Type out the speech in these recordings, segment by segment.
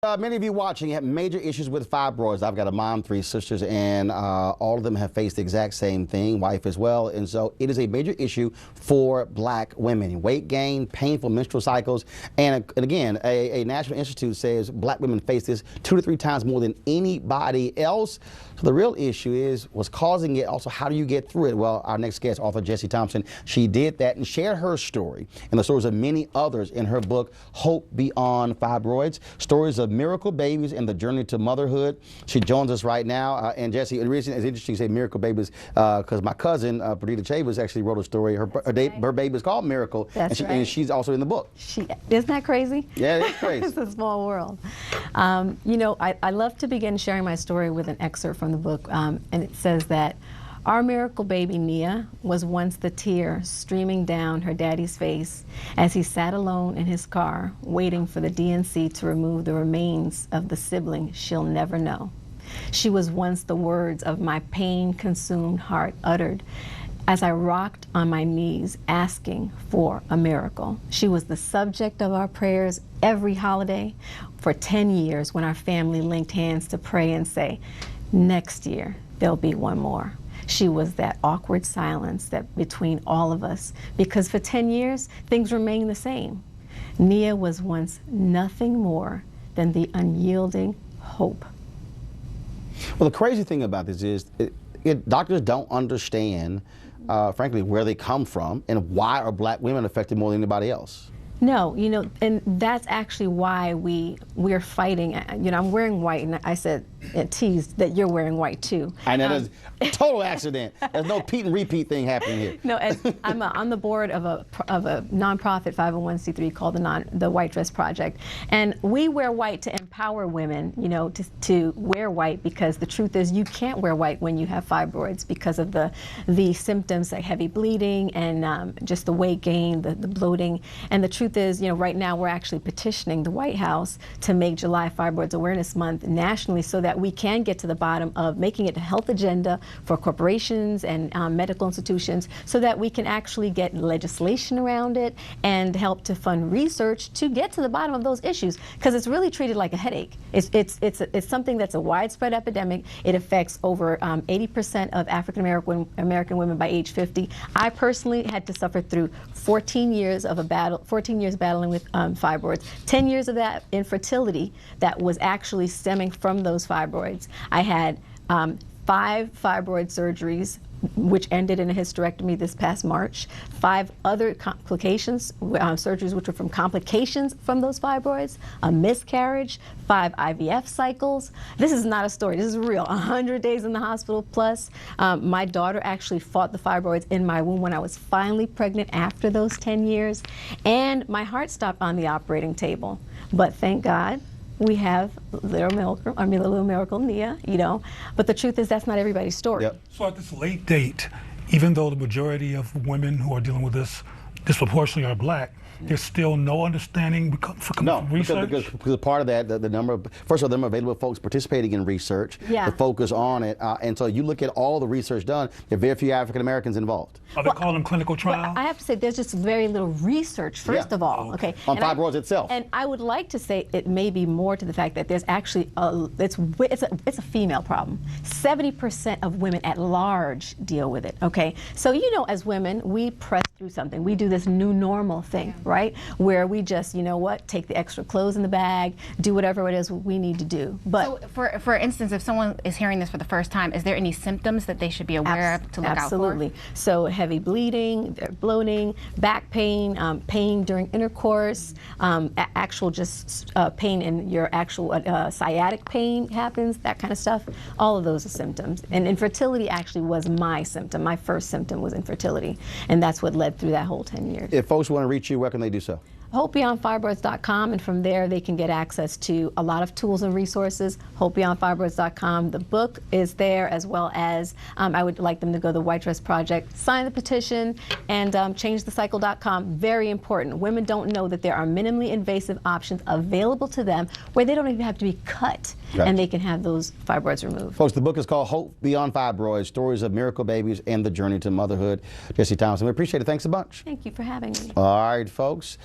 Many of you watching have major issues with fibroids. I've got a mom, 3 sisters, and all of them have faced the exact same thing, wife as well. And so it is a major issue for black women. Weight gain, painful menstrual cycles, and again, a National Institute says black women face this 2 to 3 times more than anybody else. So the real issue is what's causing it. Also, how do you get through it? Well, our next guest, author Jessie Thompson, she did that and shared her story and the stories of many others in her book, Hope Beyond Fibroids, Stories of Miracle Babies and the Journey to Motherhood. She joins us right now. And Jessie, the reason it's interesting to say Miracle Babies, because my cousin, Perdita Chavez, actually wrote a story. Her baby is called Miracle, and she's also in the book. Isn't that crazy? Yeah, it's crazy. It's a small world. You know, I love to begin sharing my story with an excerpt from the book, and it says that our miracle baby, Nia, was once the tear streaming down her daddy's face as he sat alone in his car waiting for the DNC to remove the remains of the sibling she'll never know. She was once the words of my pain-consumed heart uttered as I rocked on my knees asking for a miracle. She was the subject of our prayers every holiday for 10 years when our family linked hands to pray and say, next year there'll be one more. She was that awkward silence that between all of us, because for 10 years, things remained the same. Nia was once nothing more than the unyielding hope. Well, the crazy thing about this is doctors don't understand, frankly, where they come from and why are black women affected more than anybody else. No, you know, and that's actually why we're fighting. You know, I'm wearing white, and I said, teased that you're wearing white too. And that is a total accident. There's no Pete and repeat thing happening here. No, I'm on the board of a nonprofit 501c3 called the White Dress Project, and we wear white to empower women. You know, to wear white, because the truth is you can't wear white when you have fibroids because of the symptoms like heavy bleeding and just the weight gain, the bloating. And the truth is, you know, right now we're actually petitioning the White House to make July Fibroids Awareness Month nationally so that we can get to the bottom of making it a health agenda for corporations and medical institutions so that we can actually get legislation around it and help to fund research to get to the bottom of those issues, because it's really treated like a headache. It's something that's a widespread epidemic. It affects over 80% of African American women by age 50. I personally had to suffer through 14 years battling with fibroids, 10 years of that infertility that was actually stemming from those fibroids. I had 5 fibroid surgeries, which ended in a hysterectomy this past March, 5 other complications, surgeries which were from complications from those fibroids, a miscarriage, 5 IVF cycles. This is not a story, this is real. 100 days in the hospital plus. My daughter actually fought the fibroids in my womb when I was finally pregnant after those 10 years. And my heart stopped on the operating table. But thank God, we have little miracle Nia, you know. But the truth is that's not everybody's story. Yep. So at this late date, even though the majority of women who are dealing with this disproportionately are black, there's still no understanding from research? Because part of that, the number of, first of all, the number of available folks participating in research, the focus on it, and so you look at all the research done, there are very few African Americans involved. Are they calling them clinical trials? I have to say there's just very little research, first of all. Okay. On fibroids itself. And I would like to say it may be more to the fact that there's actually, it's a female problem. 70% of women at large deal with it, okay? So, you know, as women, we press through something. We do this new normal thing, right? Where we just, you know what, take the extra clothes in the bag, do whatever it is we need to do. But so for instance, if someone is hearing this for the first time, is there any symptoms that they should be aware of to look out for? Absolutely. So heavy bleeding, bloating, back pain, pain during intercourse, actual just pain in your actual sciatic pain happens, that kind of stuff. All of those are symptoms. And infertility actually was my symptom. My first symptom was infertility. And that's what led through that whole 10 years. If folks want to reach you, where can they do so? HopeBeyondFibroids.com, and from there they can get access to a lot of tools and resources. HopeBeyondFibroids.com. The book is there, as well as I would like them to go to the White Dress Project, sign the petition, and ChangeTheCycle.com. Very important. Women don't know that there are minimally invasive options available to them where they don't even have to be cut, and they can have those fibroids removed. Folks, the book is called Hope Beyond Fibroids, Stories of Miracle Babies and the Journey to Motherhood. Jessie Thompson, we appreciate it. Thanks a bunch. Thank you for having me. All right, folks.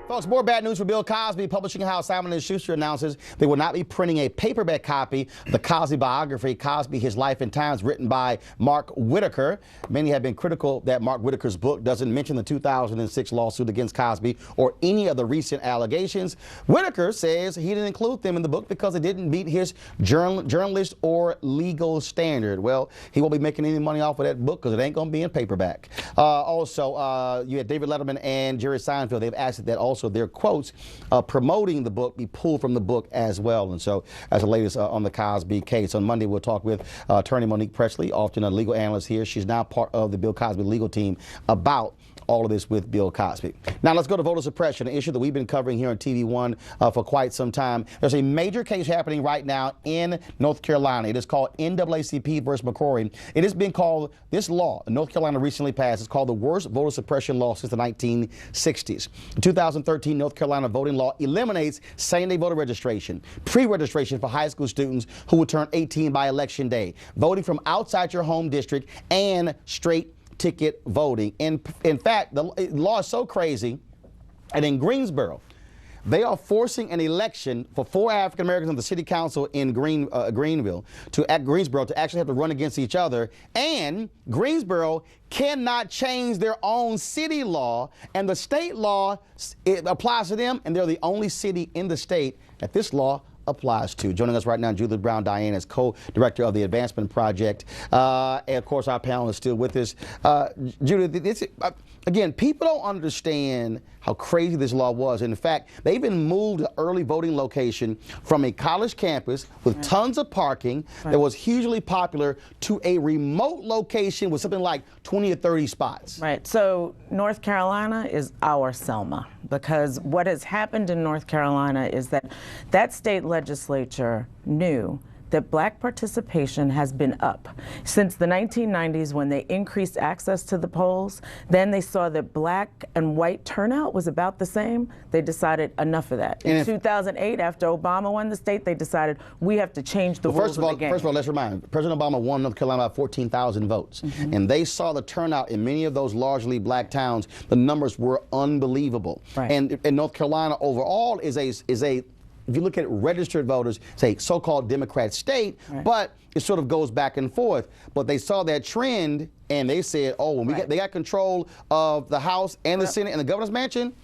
Folks, more bad news for Bill Cosby. Publishing house Simon & Schuster announces they will not be printing a paperback copy of the Cosby biography, Cosby, His Life and Times, written by Mark Whitaker. Many have been critical that Mark Whitaker's book doesn't mention the 2006 lawsuit against Cosby or any of the recent allegations. Whitaker says he didn't include them in the book because it didn't meet his journalist or legal standard. Well, he won't be making any money off of that book because it ain't going to be in paperback. Also, you had David Letterman and Jerry Seinfeld. They've asked that also their quotes promoting the book be pulled from the book as well. And so, as the latest on the Cosby case, on Monday we'll talk with attorney Monique Presley, often a legal analyst here. She's now part of the Bill Cosby legal team about all of this with Bill Cosby. Now let's go to voter suppression, an issue that we've been covering here on TV-1 for quite some time. There's a major case happening right now in North Carolina. It is called NAACP versus McCrory. It has been called, this law, North Carolina recently passed, it's called the worst voter suppression law since the 1960s. The 2013 North Carolina voting law eliminates same-day voter registration, pre-registration for high school students who will turn 18 by election day, voting from outside your home district, and straight ticket voting. In fact, the law is so crazy, and in Greensboro, they are forcing an election for 4 African Americans on the city council in Greensboro to actually have to run against each other. And Greensboro cannot change their own city law, and the state law, it applies to them, and they're the only city in the state that this law applies to. Joining us right now, Judith Brown Diane is co-director of the Advancement Project. And of course, our panel is still with us. Judith, again, people don't understand how crazy this law was. In fact, they even moved the early voting location from a college campus with tons of parking that was hugely popular to a remote location with something like 20 or 30 spots. Right. So North Carolina is our Selma, because what has happened in North Carolina is that that state legislature knew that black participation has been up since the 1990s when they increased access to the polls. Then they saw that black and white turnout was about the same. They decided enough of that. In 2008, after Obama won the state, they decided we have to change the rules of the game. First of all, let's remind, President Obama won North Carolina by 14,000 votes. And they saw the turnout in many of those largely black towns. The numbers were unbelievable. Right. And North Carolina overall is a if you look at registered voters, say so-called Democrat state, but it sort of goes back and forth. But they saw that trend and they said, oh, when they got control of the House and the Senate and the governor's mansion,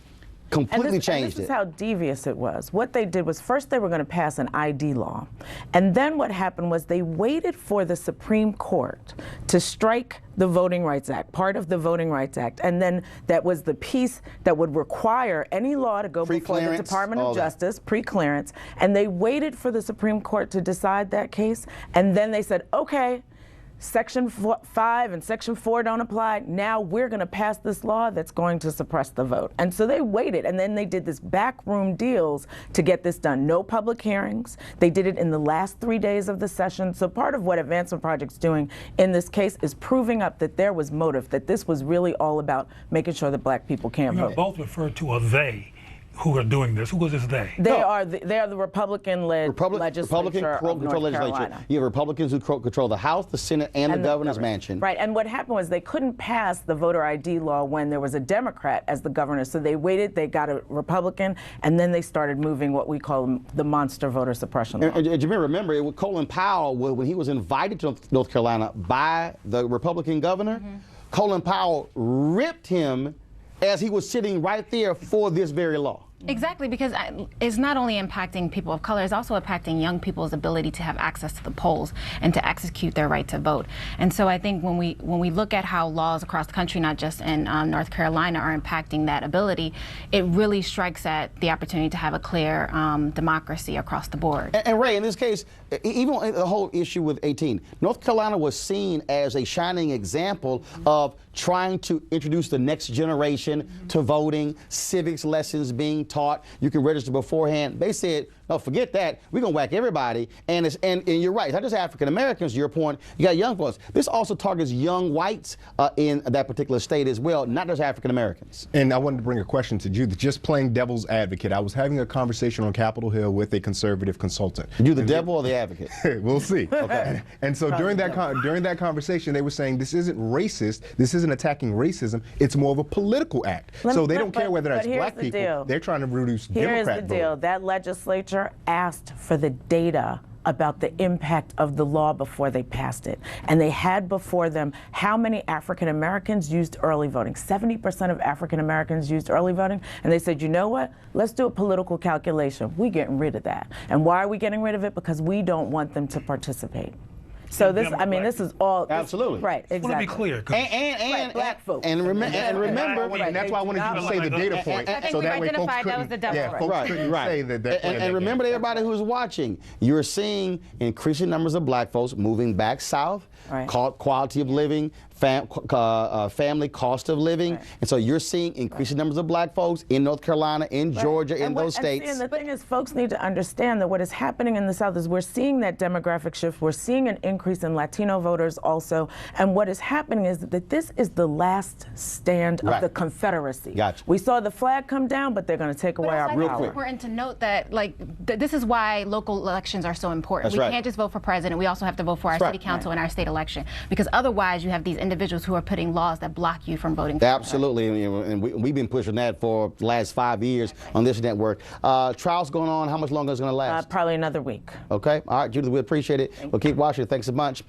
completely changed this it. is how devious it was. What they did was first they were going to pass an ID law. And then what happened was they waited for the Supreme Court to strike the Voting Rights Act, part of the Voting Rights Act. And then that was the piece that would require any law to go before the Department of Justice, pre-clearance. And they waited for the Supreme Court to decide that case. And then they said, okay, Section 5 and Section 4 don't apply. Now we're going to pass this law that's going to suppress the vote. And so they waited, and then they did this backroom deals to get this done. No public hearings. They did it in the last 3 days of the session. So part of what Advancement Project's doing in this case is proving up that there was motive, that this was really all about making sure that black people can't vote. You both referred to a they who are doing this. Who was this they? They are the Republican-led legislature of North Carolina. You have Republicans who control the House, the Senate, and the governor's mansion. Right, and what happened was they couldn't pass the voter ID law when there was a Democrat as the governor, so they waited, they got a Republican, and then they started moving what we call the monster voter suppression law. And Jameer, remember, it was Colin Powell, when he was invited to North Carolina by the Republican governor, Colin Powell ripped him as he was sitting right there for this very law. Exactly, because it's not only impacting people of color, it's also impacting young people's ability to have access to the polls and to execute their right to vote. And so I think when we look at how laws across the country, not just in North Carolina, are impacting that ability, it really strikes at the opportunity to have a clear democracy across the board. And Ray, in this case, even the whole issue with 18, North Carolina was seen as a shining example of trying to introduce the next generation to voting, civics lessons being taught. You can register beforehand. They said, no, forget that. We're going to whack everybody. And you're right. It's not just African Americans, to your point. You got young folks. This also targets young whites in that particular state as well, not just African Americans. And I wanted to bring a question to Judith, just playing devil's advocate. I was having a conversation on Capitol Hill with a conservative consultant. You the devil or the advocate? We'll see. Okay. And so during that conversation, they were saying this isn't racist, this isn't attacking racism, it's more of a political act. So they don't care whether that's black people. They're trying to reduce Democrat vote. Here's the deal. That legislature asked for the data about the impact of the law before they passed it. And they had before them how many African Americans used early voting. 70% of African Americans used early voting. And they said, you know what? Let's do a political calculation. We're getting rid of that. And why are we getting rid of it? Because we don't want them to participate. So this, I mean, this is all absolutely right. Exactly. I want to be clear. And black folks. And remember, and that's why I wanted you to say the data point, so that way folks couldn't say that. And remember, to everybody who's watching, you're seeing increasing numbers of black folks moving back south, quality of living, family cost of living, and so you're seeing increasing numbers of black folks in North Carolina, in Georgia, in those states. And the thing is, folks need to understand that what is happening in the South is we're seeing that demographic shift. We're seeing an increase in Latino voters also, and what is happening is that this is the last stand of the Confederacy. Gotcha. We saw the flag come down, but they're going to take away our power. It's important to note that, this is why local elections are so important. We can't just vote for president. We also have to vote for our city council and our state election, because otherwise you have these individuals who are putting laws that block you from voting for Absolutely, and we've been pushing that for the last 5 years on this network. Trials going on. How much longer is it going to last? Probably another week. Okay. All right, Judith, we appreciate it. We'll keep watching. Thanks so much.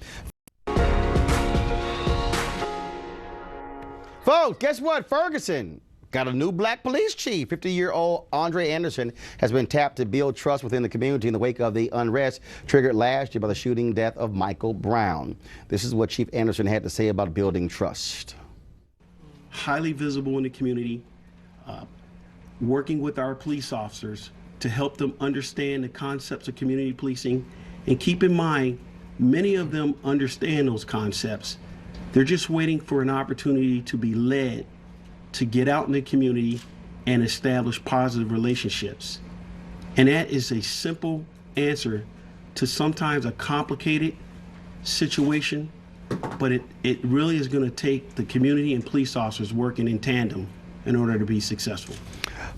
Folks, guess what? Ferguson got a new black police chief. 50-year-old Andre Anderson has been tapped to build trust within the community in the wake of the unrest triggered last year by the shooting death of Michael Brown. This is what Chief Anderson had to say about building trust. Highly visible in the community, working with our police officers to help them understand the concepts of community policing. And keep in mind, many of them understand those concepts. They're just waiting for an opportunity to be led to get out in the community and establish positive relationships. And that is a simple answer to sometimes a complicated situation, but it really is going to take the community and police officers working in tandem in order to be successful.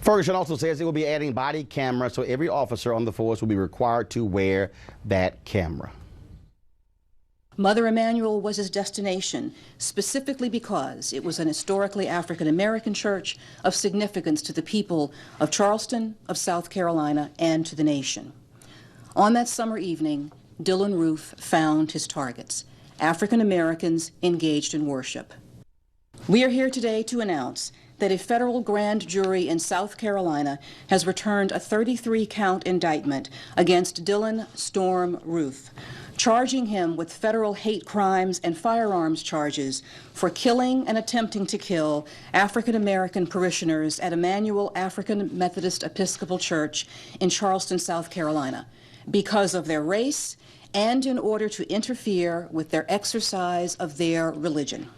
Ferguson also says it will be adding body cameras, so every officer on the force will be required to wear that camera. Mother Emanuel was his destination, specifically because it was an historically African-American church of significance to the people of Charleston, of South Carolina, and to the nation. On that summer evening, Dylan Roof found his targets, African-Americans engaged in worship. We are here today to announce that a federal grand jury in South Carolina has returned a 33-count indictment against Dylan Storm Roof, charging him with federal hate crimes and firearms charges for killing and attempting to kill African-American parishioners at Emanuel African Methodist Episcopal Church in Charleston, South Carolina, because of their race and in order to interfere with their exercise of their religion.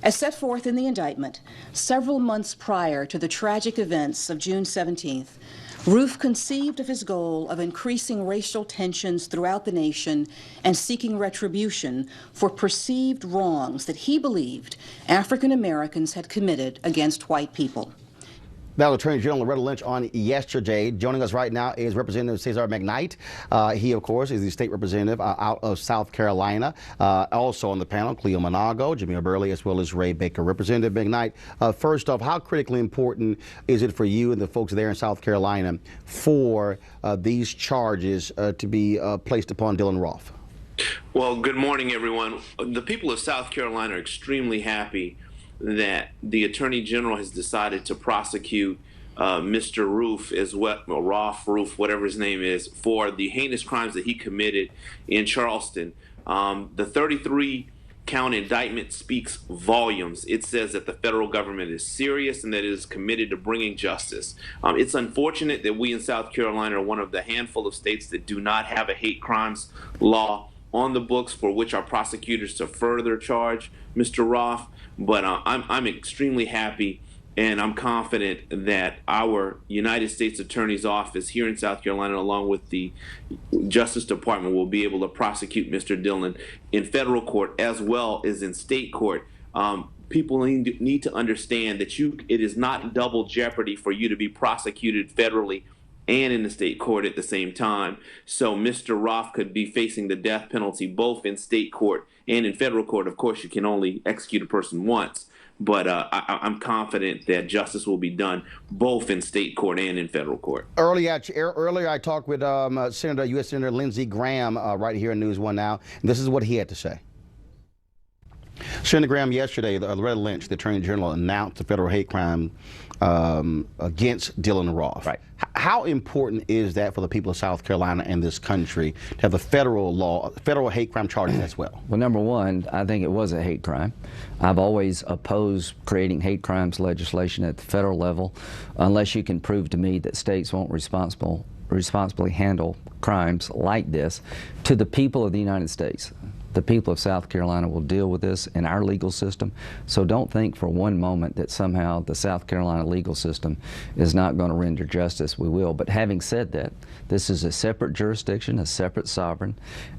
As set forth in the indictment, several months prior to the tragic events of June 17th, Roof conceived of his goal of increasing racial tensions throughout the nation and seeking retribution for perceived wrongs that he believed African Americans had committed against white people. That was Attorney General Loretta Lynch on yesterday. Joining us right now is Representative Cesar McKnight. He, of course, is the state representative out of South Carolina. Also on the panel, Cleo Manago, Jamil Burley, as well as Ray Baker. Representative McKnight, first off, how critically important is it for you and the folks there in South Carolina for these charges to be placed upon Dylan Roof? Well, good morning, everyone. The people of South Carolina are extremely happy that the Attorney General has decided to prosecute Mr. Roof, as well, or Roof, whatever his name is, for the heinous crimes that he committed in Charleston. The 33-count indictment speaks volumes. It says that the federal government is serious and that it is committed to bringing justice. It's unfortunate that we in South Carolina are one of the handful of states that do not have a hate crimes law on the books for which our prosecutors to further charge Mr. Roof. But I'm extremely happy And I'm confident that our United States Attorney's Office here in South Carolina, along with the Justice Department, will be able to prosecute Mr. Dillon in federal court as well as in state court. People need to understand that it is not double jeopardy for you to be prosecuted federally and in the state court at the same time. So Mr. Roth could be facing the death penalty both in state court and in federal court. Of course, you can only execute a person once. But I'm confident that justice will be done both in state court and in federal court. Earlier I talked with U.S. Senator Lindsey Graham right here on News One Now. And this is what he had to say. Senator Graham, yesterday, Loretta Lynch, the Attorney General, announced a federal hate crime against Dillon Roth. Right. How important is that for the people of South Carolina and this country to have a federal hate crime charges as well? Well, number one, I think it was a hate crime. I've always opposed creating hate crimes legislation at the federal level unless you can prove to me that states won't responsibly handle crimes like this to the people of the United States. The people of South Carolina will deal with this in our legal system, so don't think for one moment that somehow the South Carolina legal system is not going to render justice. We will. But having said that, this is a separate jurisdiction, a separate sovereign,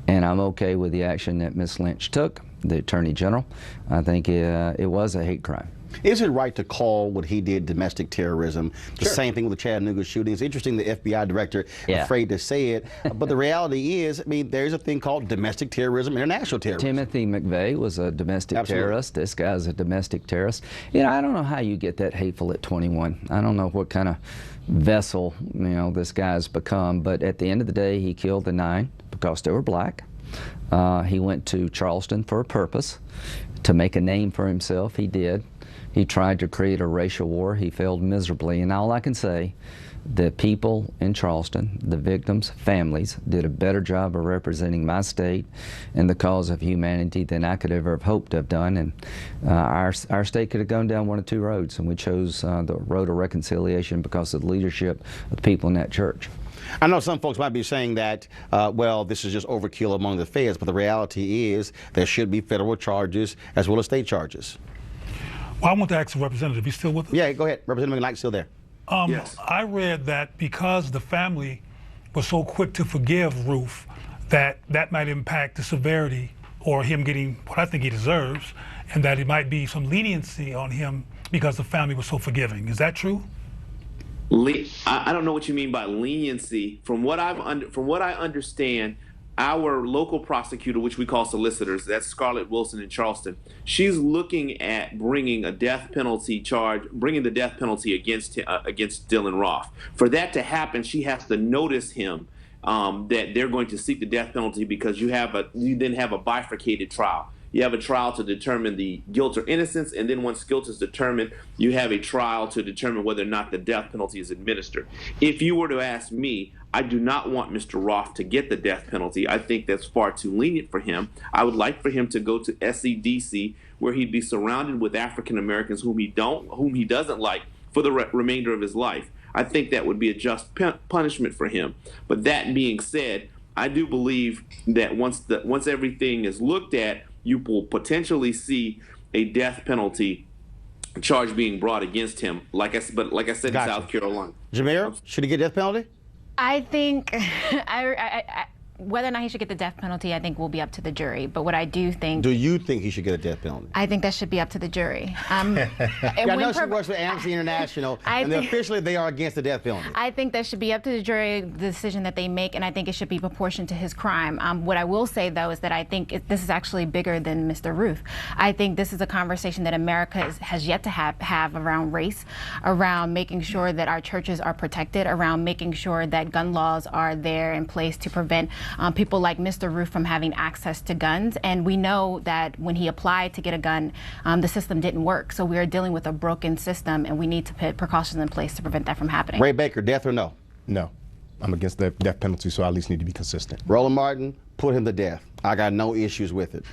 and I'm okay with the action that Ms. Lynch took, the Attorney General. I think it was a hate crime. Is it right to call what he did domestic terrorism? The same thing with the Chattanooga shooting. It's interesting the FBI director afraid to say it, but the reality is, I mean, there's a thing called domestic terrorism, international terrorism. Timothy McVeigh was a domestic terrorist. This guy's a domestic terrorist. You know, I don't know how you get that hateful at 21. I don't know what kind of vessel, you know, this guy's become, but at the end of the day, he killed the 9 because they were black. He went to Charleston for a purpose, to make a name for himself. He did. He tried to create a racial war. He failed miserably. And all I can say, the people in Charleston, the victims' families, did a better job of representing my state and the cause of humanity than I could ever have hoped to have done. And our state could have gone down one of 2 roads, and we chose the road of reconciliation because of the leadership of the people in that church. I know some folks might be saying that, well, this is just overkill among the feds, but the reality is there should be federal charges as well as state charges. Well, I want to ask the representative. You still with us? Yeah, go ahead. Representative McKnight's still there. Yes. I read that because the family was so quick to forgive Ruth, that might impact the severity or him getting what I think he deserves, and that it might be some leniency on him because the family was so forgiving. Is that true? I don't know what you mean by leniency. From what I understand, our local prosecutor, which we call solicitors, that's Scarlett Wilson in Charleston, she's looking at bringing the death penalty against Dillon Roth. For that to happen, she has to notice him that they're going to seek the death penalty, because you then have a bifurcated trial. You have a trial to determine the guilt or innocence, and then once guilt is determined, you have a trial to determine whether or not the death penalty is administered. If you were to ask me, I do not want Mr. Roth to get the death penalty. I think that's far too lenient for him. I would like for him to go to SCDC, where he'd be surrounded with African Americans whom he doesn't like for the remainder of his life. I think that would be a just punishment for him. But that being said, I do believe that once everything is looked at, you will potentially see a death penalty charge being brought against him. Like I said, in South Carolina. Jameer, should he get death penalty? I think whether or not he should get the death penalty, I think will be up to the jury. But what I do think... Do you think he should get a death penalty? I think that should be up to the jury. I know she works for Amnesty International, and officially they are against the death penalty. I think that should be up to the jury, the decision that they make, and I think it should be proportioned to his crime. What I will say, though, is that I think this is actually bigger than Mr. Ruth. I think this is a conversation that America has yet to have around race, around making sure that our churches are protected, around making sure that gun laws are there in place to prevent people like Mr. Ruth from having access to guns. And we know that when he applied to get a gun, the system didn't work. So we are dealing with a broken system, and we need to put precautions in place to prevent that from happening. Ray Baker, death or no? No. I'm against the death penalty, so I at least need to be consistent. Roland Martin, put him to death. I got no issues with it.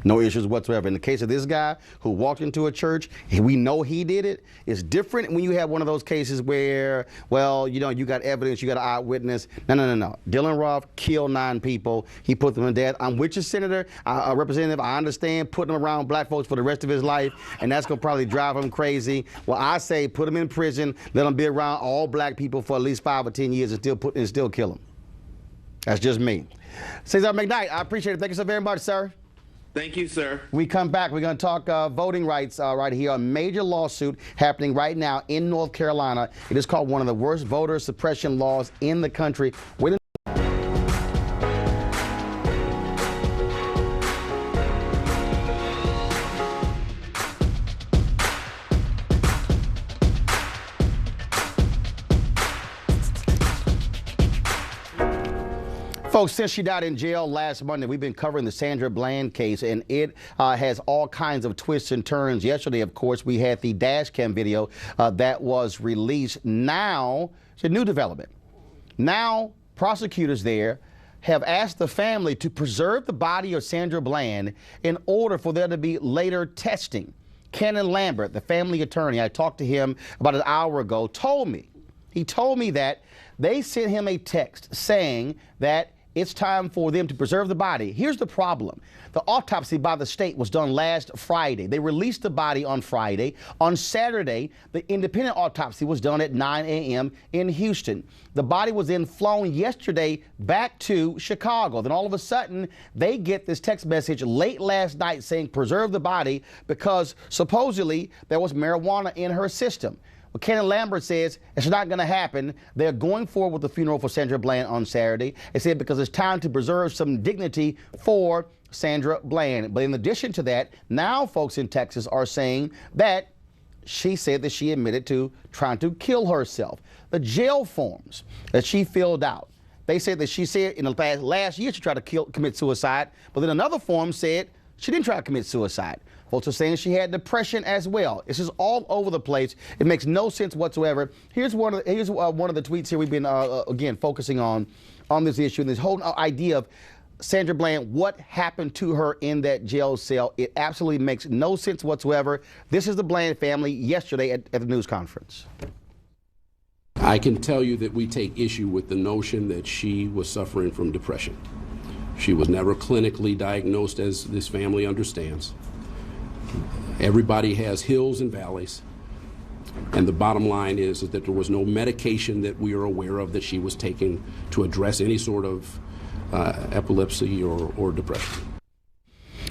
No issues whatsoever. In the case of this guy who walked into a church, we know he did it. It's different when you have one of those cases where, well, you know, you got evidence, you got an eyewitness. No. Dylan Roof killed 9 people. He put them to death. I'm with you, Senator, Representative. I understand putting him around black folks for the rest of his life, and that's going to probably drive him crazy. Well, I say put him in prison, let him be around all black people for at least 5 or 10 years and still kill him. That's just me. Cesar McKnight, I appreciate it. Thank you so very much, sir. Thank you, sir. We come back. We're going to talk voting rights right here. A major lawsuit happening right now in North Carolina. It is called one of the worst voter suppression laws in the country. Folks, since she died in jail last Monday, we've been covering the Sandra Bland case, and it has all kinds of twists and turns. Yesterday, of course, we had the dash cam video that was released. Now, it's a new development. Now, prosecutors there have asked the family to preserve the body of Sandra Bland in order for there to be later testing. Kenan Lambert, the family attorney, I talked to him about an hour ago, told me that they sent him a text saying that it's time for them to preserve the body. Here's the problem. The autopsy by the state was done last Friday. They released the body on Friday. On Saturday, the independent autopsy was done at 9 a.m. in Houston. The body was then flown yesterday back to Chicago. Then all of a sudden, they get this text message late last night saying preserve the body because supposedly there was marijuana in her system. Well, Kenan Lambert says it's not going to happen. They're going forward with the funeral for Sandra Bland on Saturday. They said because it's time to preserve some dignity for Sandra Bland. But in addition to that, now folks in Texas are saying that she said that she admitted to trying to kill herself. The jail forms that she filled out, they said that she said in the last year she tried to commit suicide, but then another form said she didn't try to commit suicide. Folks are saying she had depression as well. This is all over the place. It makes no sense whatsoever. Here's one of the tweets here we've been, again, focusing on this issue and this whole idea of Sandra Bland, what happened to her in that jail cell. It absolutely makes no sense whatsoever. This is the Bland family yesterday at the news conference. I can tell you that we take issue with the notion that she was suffering from depression. She was never clinically diagnosed, as this family understands. Everybody has hills and valleys, and the bottom line is that there was no medication that we are aware of that she was taking to address any sort of epilepsy or depression.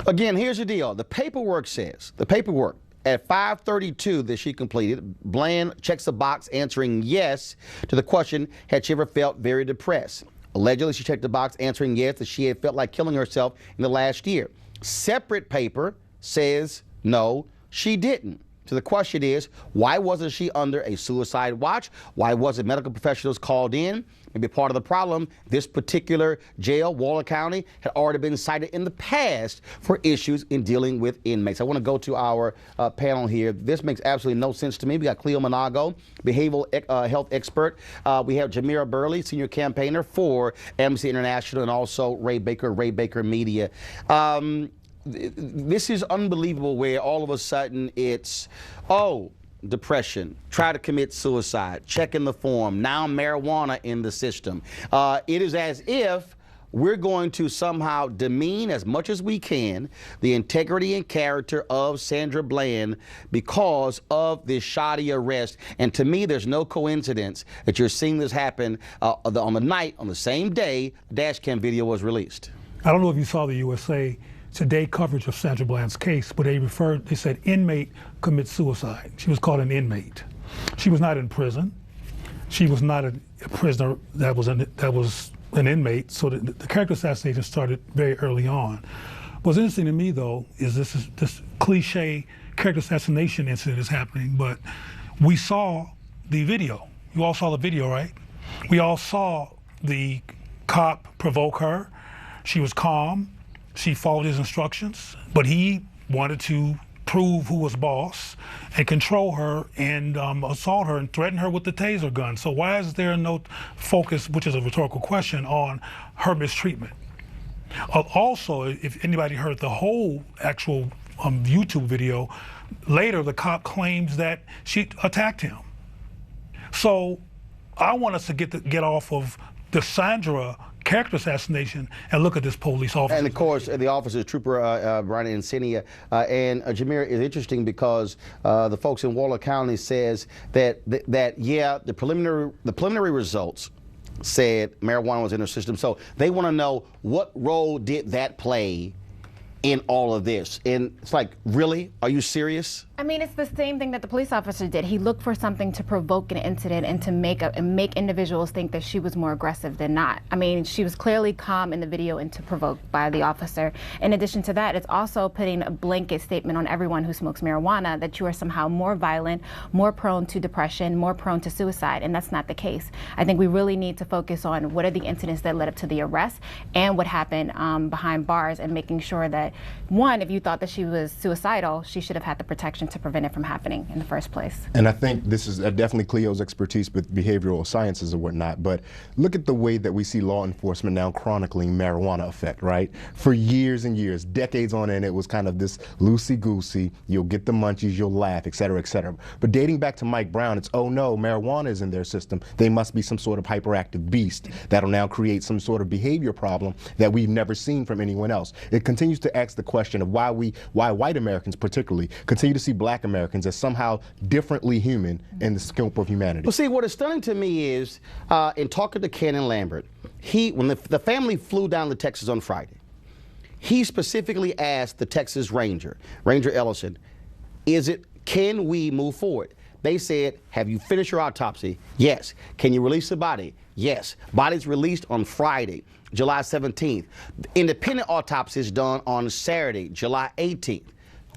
Again, here's the deal. The paperwork says, at 5:32 that she completed, Bland checks a box answering yes to the question, had she ever felt very depressed? Allegedly, she checked the box answering yes that she had felt like killing herself in the last year. Separate paper says no, she didn't. So the question is, why wasn't she under a suicide watch? Why wasn't medical professionals called in? Maybe part of the problem, this particular jail, Waller County, had already been cited in the past for issues in dealing with inmates. I want to go to our panel here. This makes absolutely no sense to me. We got Cleo Manago, behavioral health expert. We have Jamira Burley, senior campaigner for Amnesty International, and also Ray Baker Media. This is unbelievable where all of a sudden it's, depression, try to commit suicide, checking the form, now marijuana in the system. It is as if we're going to somehow demean as much as we can the integrity and character of Sandra Bland because of this shoddy arrest. And to me, there's no coincidence that you're seeing this happen on the same day the dash cam video was released. I don't know if you saw the USA Today coverage of Sandra Bland's case, but they said inmate commits suicide. She was called an inmate. She was not in prison. She was not a prisoner that was an inmate. So the character assassination started very early on. What's interesting to me, though, is this cliche character assassination incident is happening, but we saw the video. You all saw the video, right? We all saw the cop provoke her. She was calm. She followed his instructions, but he wanted to prove who was boss and control her and assault her and threaten her with the taser gun. So why is there no focus, which is a rhetorical question, on her mistreatment? Also, if anybody heard the whole actual YouTube video, later the cop claims that she attacked him. So I want us to get off of the Sandra character assassination and look at this police officer. And of course, the officer, Trooper Brian Encinia, and Jameer, is interesting because the folks in Waller County says that yeah, the preliminary results said marijuana was in her system. So they want to know, what role did that play in all of this? And it's like, really? Are you serious? I mean, it's the same thing that the police officer did. He looked for something to provoke an incident and to make individuals think that she was more aggressive than not. I mean, she was clearly calm in the video and to provoke by the officer. In addition to that, it's also putting a blanket statement on everyone who smokes marijuana that you are somehow more violent, more prone to depression, more prone to suicide, and that's not the case. I think we really need to focus on what are the incidents that led up to the arrest and what happened behind bars, and making sure that, one, if you thought that she was suicidal, she should have had the protection to prevent it from happening in the first place. And I think this is definitely Cleo's expertise with behavioral sciences and whatnot, but look at the way that we see law enforcement now chronicling marijuana effect, right? For years and years, decades on end, it was kind of this loosey-goosey, you'll get the munchies, you'll laugh, et cetera, et cetera. But dating back to Mike Brown, it's, oh no, marijuana is in their system. They must be some sort of hyperactive beast that'll now create some sort of behavior problem that we've never seen from anyone else. It continues to ask the question of why white Americans particularly continue to see black Americans as somehow differently human in the scope of humanity. Well, see, what is stunning to me is, in talking to Kenan Lambert, when the family flew down to Texas on Friday, he specifically asked the Texas Ranger Ellison, can we move forward? They said, have you finished your autopsy? Yes. Can you release the body? Yes. Body's released on Friday, July 17th. Independent autopsy is done on Saturday, July 18th.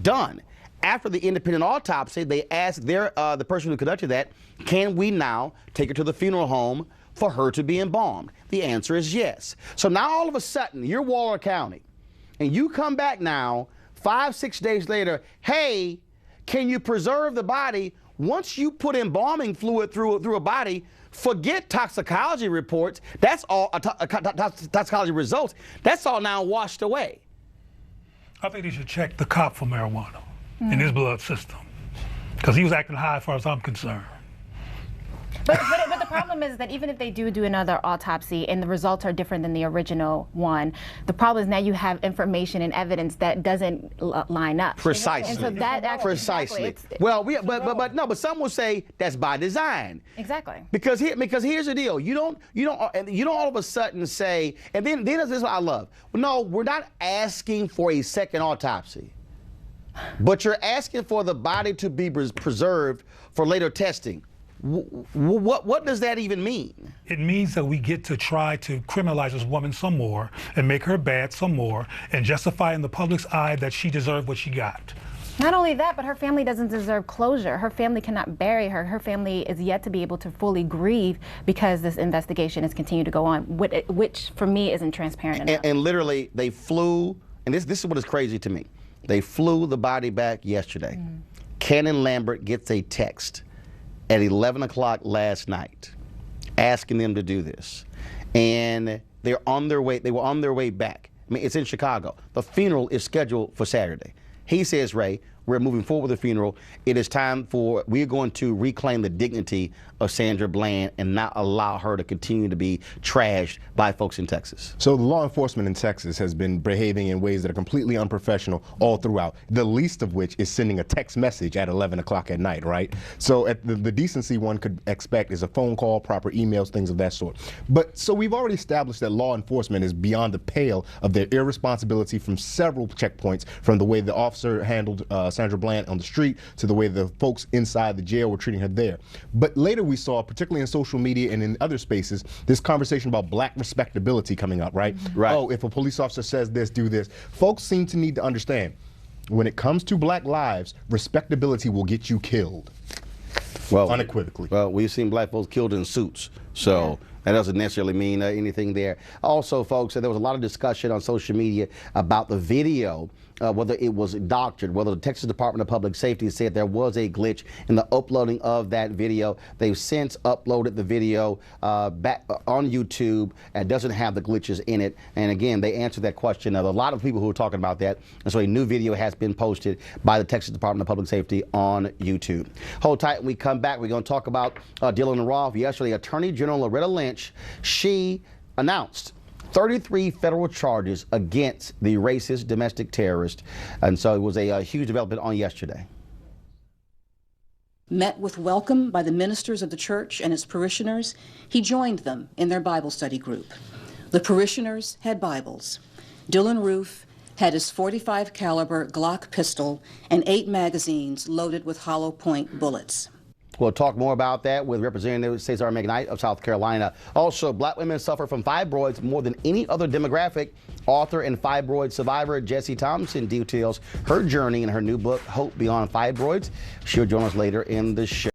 Done. After the independent autopsy, they asked the person who conducted that, can we now take her to the funeral home for her to be embalmed? The answer is yes. So now all of a sudden, you're Waller County, and you come back now, 5-6 days later, hey, can you preserve the body? Once you put embalming fluid through a body, forget toxicology reports. That's all, toxicology results. That's all now washed away. I think they should check the cop for marijuana in his blood system, because he was acting high as far as I'm concerned. But the problem is that even if they do another autopsy and the results are different than the original one, the problem is now you have information and evidence that doesn't line up. Precisely. And so that actually, precisely. Exactly, well, but some will say that's by design. Exactly. Because here's the deal. You don't all of a sudden say, and then this is what I love. No, we're not asking for a second autopsy, but you're asking for the body to be preserved for later testing. What does that even mean? It means that we get to try to criminalize this woman some more and make her bad some more and justify in the public's eye that she deserved what she got. Not only that, but her family doesn't deserve closure. Her family cannot bury her. Her family is yet to be able to fully grieve because this investigation has continued to go on, which for me isn't transparent enough. And literally, they flew, and this is what is crazy to me. They flew the body back yesterday. Kenan Lambert gets a text at 11 o'clock last night asking them to do this. And they're on their way, they were on their way back. I mean, it's in Chicago. The funeral is scheduled for Saturday. He says, Ray, we're moving forward with the funeral. It is time we're going to reclaim the dignity of Sandra Bland and not allow her to continue to be trashed by folks in Texas. So the law enforcement in Texas has been behaving in ways that are completely unprofessional all throughout, the least of which is sending a text message at 11 o'clock at night, right? So at the decency one could expect is a phone call, proper emails, things of that sort. But so we've already established that law enforcement is beyond the pale of their irresponsibility from several checkpoints, from the way the officer handled Sandra Bland on the street to the way the folks inside the jail were treating her there. But later we saw, particularly in social media and in other spaces, this conversation about black respectability coming up, right? Right. Oh, if a police officer says this, do this. Folks seem to need to understand, when it comes to black lives, respectability will get you killed. Well, unequivocally. Well, we've seen black folks killed in suits, so that doesn't necessarily mean anything there. Also, folks, there was a lot of discussion on social media about the video, whether it was doctored, whether the Texas Department of Public Safety said there was a glitch in the uploading of that video. They've since uploaded the video back on YouTube and doesn't have the glitches in it. And again, they answered that question. Now, a lot of people who are talking about that, and so a new video has been posted by the Texas Department of Public Safety on YouTube. Hold tight. When we come back, we're going to talk about Dylan Roth. Yesterday, Attorney General Loretta Lynch, she announced 33 federal charges against the racist domestic terrorist. And so it was a huge development on yesterday. Met with welcome by the ministers of the church and its parishioners, he joined them in their Bible study group. The parishioners had Bibles. Dylan Roof had his .45 caliber Glock pistol and 8 magazines loaded with hollow point bullets. We'll talk more about that with Representative Cesar McKnight of South Carolina. Also, black women suffer from fibroids more than any other demographic. Author and fibroid survivor Jessie Thompson details her journey in her new book, Hope Beyond Fibroids. She'll join us later in the show.